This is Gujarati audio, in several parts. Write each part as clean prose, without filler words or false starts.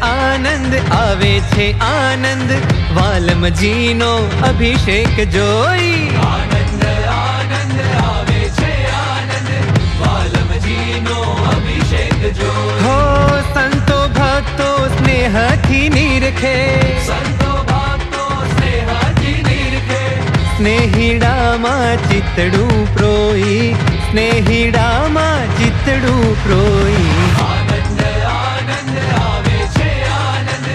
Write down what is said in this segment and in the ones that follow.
આનંદ આવે છે આનંદ, વાલમજીનો અભિષેક જોઈ. આનંદ આનંદ આવે છે આનંદ, વાલમજીનો અભિષેક જોઈ. હો સંતો ભક્તો સ્નેહથી નિરખે, સંતો ભક્તો સ્નેહથી નિરખે. સ્નેહીડામાં ચિતડું પ્રોઈ, સ્નેહીડામાં ચિતડું પ્રોઈ. આનંદ આનંદ આવે છે આનંદ,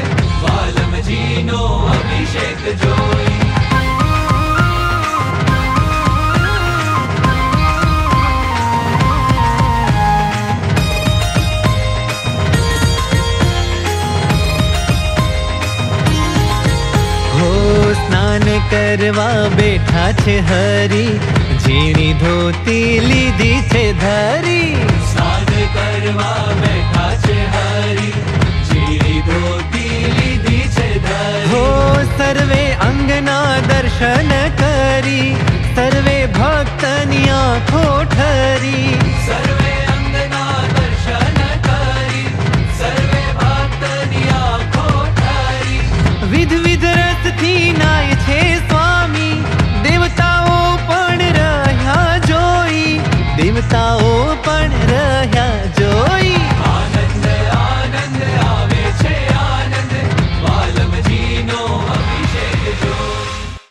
વાલમજીનો અભિષેક જોઈ. હો સ્નાન કરવા બેઠા છે હરી, ઝીણી ધોતી લીધી છે ધરી. સ્નાન કરવા બેઠા છે હરી, ઝીણી ધોતી લીધી છે ધરી. હો સર્વે અંગના દર્શન કરી,